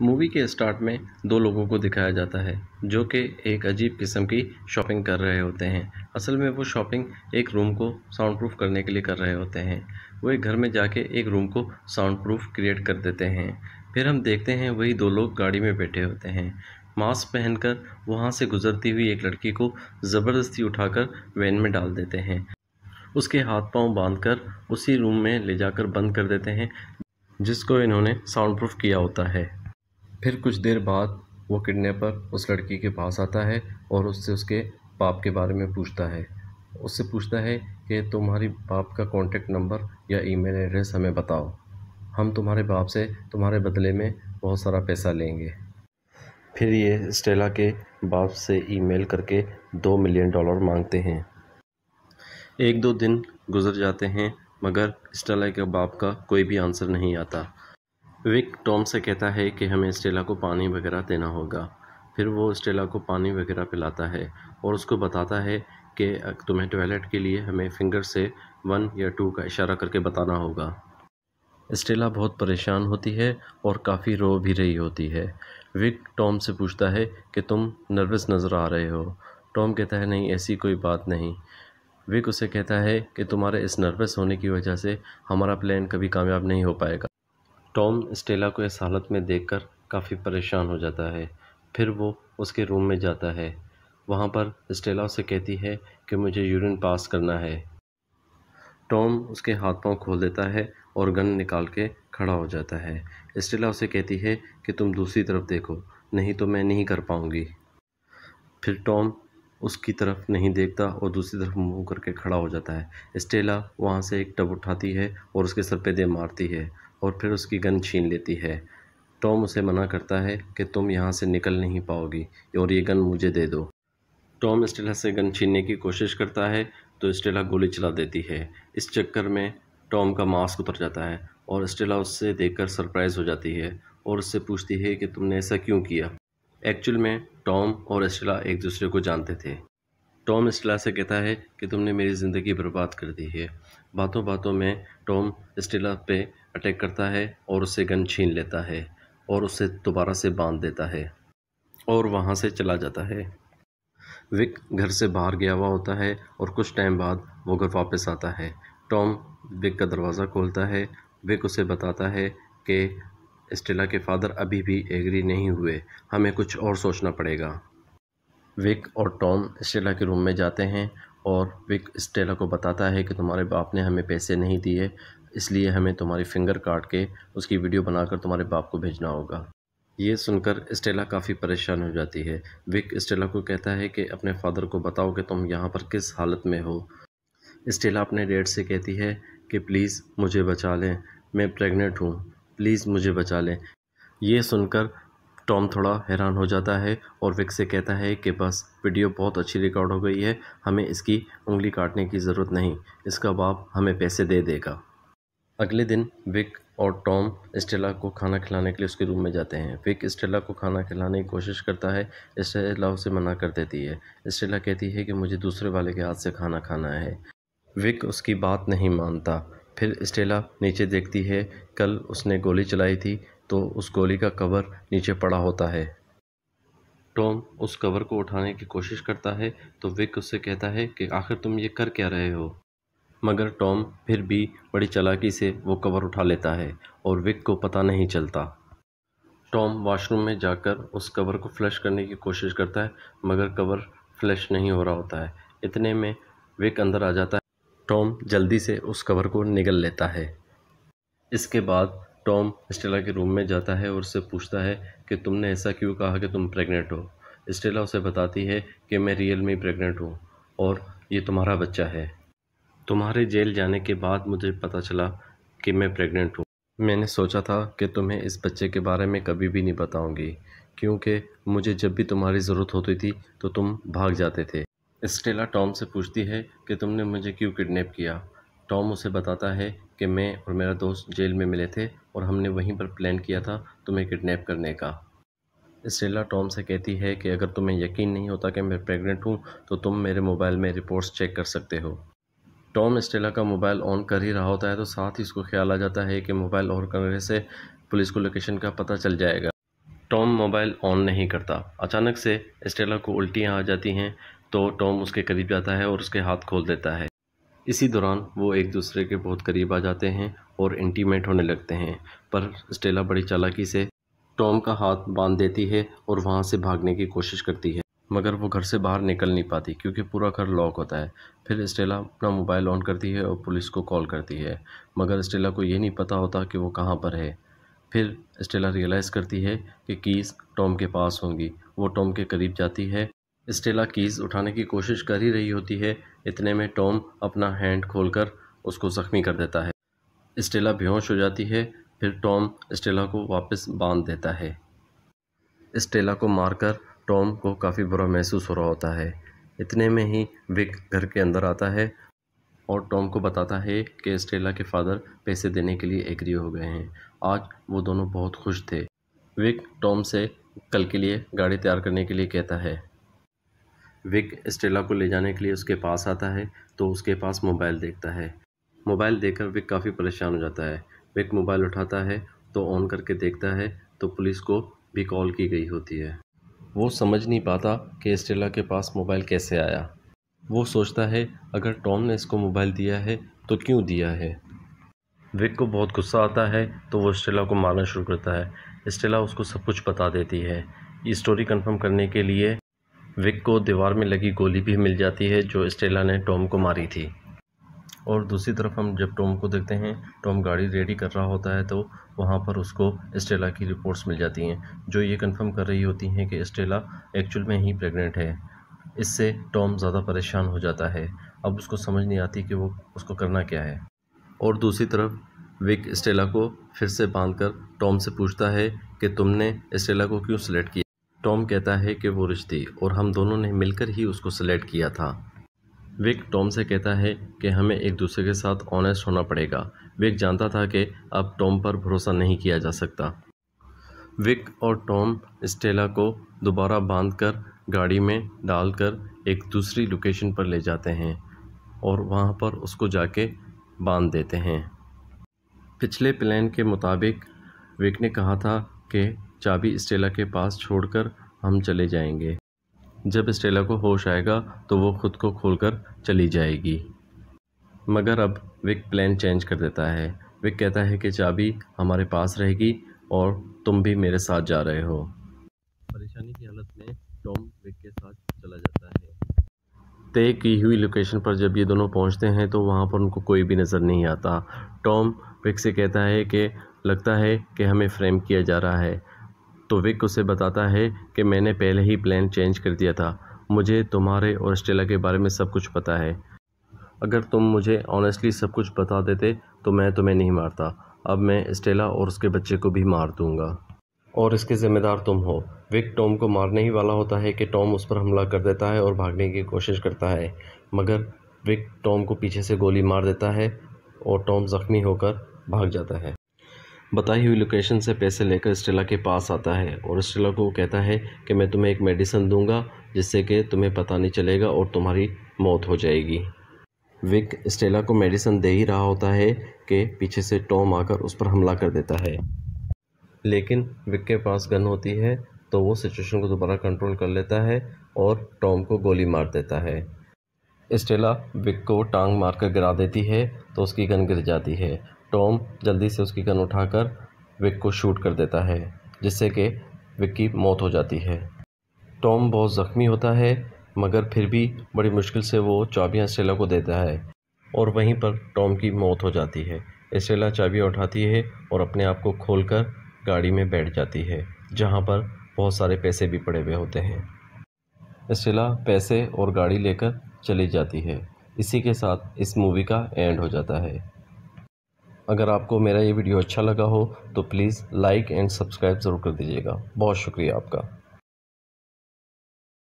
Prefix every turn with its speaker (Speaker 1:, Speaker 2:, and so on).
Speaker 1: Movie के start में दो लोगों को दिखाया जाता है जो कि एक अजीब किस्म की शॉपिंग कर रहे होते हैं। असल में वो शॉपिंग एक रूम को साउंड प्रूफ करने के लिए कर रहे होते हैं। वो एक घर में जाके एक रूम को साउंड प्रूफ क्रिएट कर देते हैं। फिर हम देखते हैं वही दो लोग गाड़ी में बैठे होते हैं। मास्क पहनकर वहाँ से गुजरती हुई एक लड़की को ज़बरदस्ती उठाकर वैन में डाल देते हैं। उसके हाथ पांव बांधकर उसी रूम में ले जाकर बंद कर देते हैं जिसको इन्होंने साउंड प्रूफ किया होता है। फिर कुछ देर बाद वो किडनैपर उस लड़की के पास आता है और उससे उसके बाप के बारे में पूछता है। उससे पूछता है कि तुम्हारी बाप का कॉन्टैक्ट नंबर या ईमेल एड्रेस हमें बताओ, हम तुम्हारे बाप से तुम्हारे बदले में बहुत सारा पैसा लेंगे। फिर ये स्टेला के बाप से ईमेल करके $2 मिलियन मांगते हैं। एक दो दिन गुजर जाते हैं मगर स्टेला के बाप का कोई भी आंसर नहीं आता। विक टॉम से कहता है कि हमें स्टेला को पानी वगैरह देना होगा। फिर वो स्टेला को पानी वगैरह पिलाता है और उसको बताता है कि तुम्हें टॉयलेट के लिए हमें फिंगर से 1 या 2 का इशारा करके बताना होगा। स्टेला बहुत परेशान होती है और काफ़ी रो भी रही होती है। विक टॉम से पूछता है कि तुम नर्वस नज़र आ रहे हो। टॉम कहता है नहीं, ऐसी कोई बात नहीं। विक उसे कहता है कि तुम्हारे इस नर्वस होने की वजह से हमारा प्लान कभी कामयाब नहीं हो पाएगा। टॉम स्टेला को इस हालत में देखकर काफ़ी परेशान हो जाता है। फिर वो उसके रूम में जाता है। वहाँ पर स्टेला उसे कहती है कि मुझे यूरिन पास करना है। टॉम उसके हाथ पांव खोल देता है और गन निकाल के खड़ा हो जाता है। स्टेला उसे कहती है कि तुम दूसरी तरफ देखो, नहीं तो मैं नहीं कर पाऊँगी। फिर टॉम उसकी तरफ नहीं देखता और दूसरी तरफ मुंह करके खड़ा हो जाता है। स्टेला वहाँ से एक टब उठाती है और उसके सर पे दे मारती है और फिर उसकी गन छीन लेती है। टॉम उसे मना करता है कि तुम यहाँ से निकल नहीं पाओगी और ये गन मुझे दे दो। टॉम स्टेला से गन छीनने की कोशिश करता है तो स्टेला गोली चला देती है। इस चक्कर में टॉम का मास्क उतर जाता है और स्टेला उससे देखकर सरप्राइज हो जाती है और उससे पूछती है कि तुमने ऐसा क्यों किया। एक्चुअल में टॉम और स्टेला एक दूसरे को जानते थे। टॉम स्टेला से कहता है कि तुमने मेरी ज़िंदगी बर्बाद कर दी है। बातों बातों में टॉम स्टेला पे अटैक करता है और उससे गन छीन लेता है और उसे दोबारा से बांध देता है और वहाँ से चला जाता है। विक घर से बाहर गया हुआ होता है और कुछ टाइम बाद वो घर वापस आता है। टॉम विक का दरवाज़ा खोलता है। विक उसे बताता है कि स्टेला के फादर अभी भी एग्री नहीं हुए, हमें कुछ और सोचना पड़ेगा। विक और टॉम स्टेला के रूम में जाते हैं और विक स्टेला को बताता है कि तुम्हारे बाप ने हमें पैसे नहीं दिए, इसलिए हमें तुम्हारी फिंगर काट के उसकी वीडियो बनाकर तुम्हारे बाप को भेजना होगा। ये सुनकर स्टेला काफ़ी परेशान हो जाती है। विक स्टेला को कहता है कि अपने फादर को बताओ कि तुम यहाँ पर किस हालत में हो। स्टेला अपने डैड से कहती है कि प्लीज़ मुझे बचा लें, मैं प्रेग्नेंट हूँ, प्लीज़ मुझे बचा लें। ये सुनकर टॉम थोड़ा हैरान हो जाता है और विक से कहता है कि बस वीडियो बहुत अच्छी रिकॉर्ड हो गई है, हमें इसकी उंगली काटने की ज़रूरत नहीं, इसका बाप हमें पैसे दे देगा। अगले दिन विक और टॉम स्टेला को खाना खिलाने के लिए उसके रूम में जाते हैं। विक स्टेला को खाना खिलाने की कोशिश करता है, स्टेला उसे मना कर देती है। स्टेला कहती है कि मुझे दूसरे वाले के हाथ से खाना खाना है। विक उसकी बात नहीं मानता। फिर स्टेला नीचे देखती है, कल उसने गोली चलाई थी तो उस गोली का कवर नीचे पड़ा होता है। टॉम उस कवर को उठाने की कोशिश करता है तो विक उससे कहता है कि आखिर तुम ये कर क्या रहे हो। मगर टॉम फिर भी बड़ी चालाकी से वो कवर उठा लेता है और विक को पता नहीं चलता। टॉम वॉशरूम में जाकर उस कवर को फ्लश करने की कोशिश करता है मगर कवर फ्लश नहीं हो रहा होता है। इतने में विक अंदर आ जाता है। टॉम जल्दी से उस कवर को निगल लेता है। इसके बाद टॉम स्टेला के रूम में जाता है और उससे पूछता है कि तुमने ऐसा क्यों कहा कि तुम प्रेग्नेंट हो। स्टेला उसे बताती है कि मैं रियल में प्रेग्नेंट हूँ और ये तुम्हारा बच्चा है। तुम्हारे जेल जाने के बाद मुझे पता चला कि मैं प्रेग्नेंट हूँ। मैंने सोचा था कि तुम्हें इस बच्चे के बारे में कभी भी नहीं बताऊंगी क्योंकि मुझे जब भी तुम्हारी ज़रूरत होती थी तो तुम भाग जाते थे। स्टेला टॉम से पूछती है कि तुमने मुझे क्यों किडनैप किया। टॉम उसे बताता है कि मैं और मेरा दोस्त जेल में मिले थे और हमने वहीं पर प्लान किया था तुम्हें किडनैप करने का। स्टेला टॉम से कहती है कि अगर तुम्हें यकीन नहीं होता कि मैं प्रेग्नेंट हूँ तो तुम मेरे मोबाइल में रिपोर्ट्स चेक कर सकते हो। टॉम स्टेला का मोबाइल ऑन कर ही रहा होता है तो साथ ही उसको ख्याल आ जाता है कि मोबाइल ऑन करने से पुलिस को लोकेशन का पता चल जाएगा। टॉम मोबाइल ऑन नहीं करता। अचानक से स्टेला को उल्टियाँ आ जाती हैं, तो टॉम उसके करीब जाता है और उसके हाथ खोल देता है। इसी दौरान वो एक दूसरे के बहुत करीब आ जाते हैं और इंटीमेट होने लगते हैं, पर स्टेला बड़ी चालाकी से टॉम का हाथ बांध देती है और वहाँ से भागने की कोशिश करती है, मगर वो घर से बाहर निकल नहीं पाती क्योंकि पूरा घर लॉक होता है। फिर स्टेला अपना मोबाइल ऑन करती है और पुलिस को कॉल करती है, मगर स्टेला को ये नहीं पता होता कि वो कहाँ पर है। फिर स्टेला रियलाइज़ करती है कि कीज़ टॉम के पास होंगी। वो टॉम के करीब जाती है। स्टेला कीज़ उठाने की कोशिश कर ही रही होती है, इतने में टॉम अपना हैंड खोलकर उसको ज़ख्मी कर देता है। स्टेला बेहोश हो जाती है। फिर टॉम स्टेला को वापस बांध देता है। स्टेला को मारकर टॉम को काफ़ी बुरा महसूस हो रहा होता है। इतने में ही विक घर के अंदर आता है और टॉम को बताता है कि स्टेला के फादर पैसे देने के लिए एग्री हो गए हैं। आज वो दोनों बहुत खुश थे। विक टॉम से कल के लिए गाड़ी तैयार करने के लिए कहता है। विक स्टेला को ले जाने के लिए उसके पास आता है तो उसके पास मोबाइल देखता है। मोबाइल देखकर विक काफ़ी परेशान हो जाता है। विक मोबाइल उठाता है तो ऑन करके देखता है तो पुलिस को भी कॉल की गई होती है। वो समझ नहीं पाता कि स्टेला के पास मोबाइल कैसे आया। वो सोचता है अगर टॉम ने इसको मोबाइल दिया है तो क्यों दिया है। विक को बहुत गुस्सा आता है तो वो स्टेला को मारना शुरू करता है। स्टेला उसको सब कुछ बता देती है। ये स्टोरी कंफर्म करने के लिए विक को दीवार में लगी गोली भी मिल जाती है जो स्टेला ने टॉम को मारी थी। और दूसरी तरफ हम जब टॉम को देखते हैं, टॉम गाड़ी रेडी कर रहा होता है तो वहाँ पर उसको स्टेला की रिपोर्ट्स मिल जाती हैं जो ये कंफर्म कर रही होती हैं कि स्टेला एक्चुअल में ही प्रेग्नेंट है। इससे टॉम ज़्यादा परेशान हो जाता है। अब उसको समझ नहीं आती कि वो उसको करना क्या है। और दूसरी तरफ विक स्टेला को फिर से बांधकर टॉम से पूछता है कि तुमने स्टेला को क्यों सिलेक्ट किया। टॉम कहता है कि वो रिच थी और हम दोनों ने मिलकर ही उसको सिलेक्ट किया था। विक टॉम से कहता है कि हमें एक दूसरे के साथ ऑनेस्ट होना पड़ेगा। विक जानता था कि अब टॉम पर भरोसा नहीं किया जा सकता। विक और टॉम स्टेला को दोबारा बांधकर गाड़ी में डालकर एक दूसरी लोकेशन पर ले जाते हैं और वहाँ पर उसको जाके बांध देते हैं। पिछले प्लान के मुताबिक विक ने कहा था कि चाबी स्टेला के पास छोड़कर हम चले जाएंगे। जब स्टेला को होश आएगा तो वो खुद को खोलकर चली जाएगी, मगर अब विक प्लान चेंज कर देता है। विक कहता है कि चाबी हमारे पास रहेगी और तुम भी मेरे साथ जा रहे हो। परेशानी की हालत में टॉम विक के साथ चला जाता है। तय की हुई लोकेशन पर जब ये दोनों पहुंचते हैं तो वहां पर उनको कोई भी नज़र नहीं आता। टॉम विक से कहता है कि लगता है कि हमें फ्रेम किया जा रहा है, तो विक उसे बताता है कि मैंने पहले ही प्लान चेंज कर दिया था। मुझे तुम्हारे और स्टेला के बारे में सब कुछ पता है। अगर तुम मुझे ऑनेस्टली सब कुछ बता देते तो मैं तुम्हें नहीं मारता। अब मैं स्टेला और उसके बच्चे को भी मार दूंगा और इसके ज़िम्मेदार तुम हो। विक टॉम को मारने ही वाला होता है कि टॉम उस पर हमला कर देता है और भागने की कोशिश करता है, मगर विक टॉम को पीछे से गोली मार देता है और टॉम ज़ख्मी होकर भाग जाता है। बताई हुई लोकेशन से पैसे लेकर स्टेला के पास आता है और स्टेला को कहता है कि मैं तुम्हें एक मेडिसिन दूंगा जिससे कि तुम्हें पता नहीं चलेगा और तुम्हारी मौत हो जाएगी। विक स्टेला को मेडिसिन दे ही रहा होता है कि पीछे से टॉम आकर उस पर हमला कर देता है, लेकिन विक के पास गन होती है तो वो सिचुएशन को दोबारा कंट्रोल कर लेता है और टॉम को गोली मार देता है। स्टेला विक को टांग मारकर गिरा देती है तो उसकी गन गिर जाती है। टॉम जल्दी से उसकी गन उठाकर विक को शूट कर देता है जिससे कि विक की मौत हो जाती है। टॉम बहुत ज़ख्मी होता है, मगर फिर भी बड़ी मुश्किल से वो चाबियाँ स्टेला को देता है और वहीं पर टॉम की मौत हो जाती है। स्टेला चाबियाँ उठाती है और अपने आप को खोलकर गाड़ी में बैठ जाती है जहाँ पर बहुत सारे पैसे भी पड़े हुए होते हैं। स्टेला पैसे और गाड़ी लेकर चली जाती है। इसी के साथ इस मूवी का एंड हो जाता है। अगर आपको मेरा ये वीडियो अच्छा लगा हो तो प्लीज़ लाइक एंड सब्सक्राइब ज़रूर कर दीजिएगा। बहुत शुक्रिया आपका।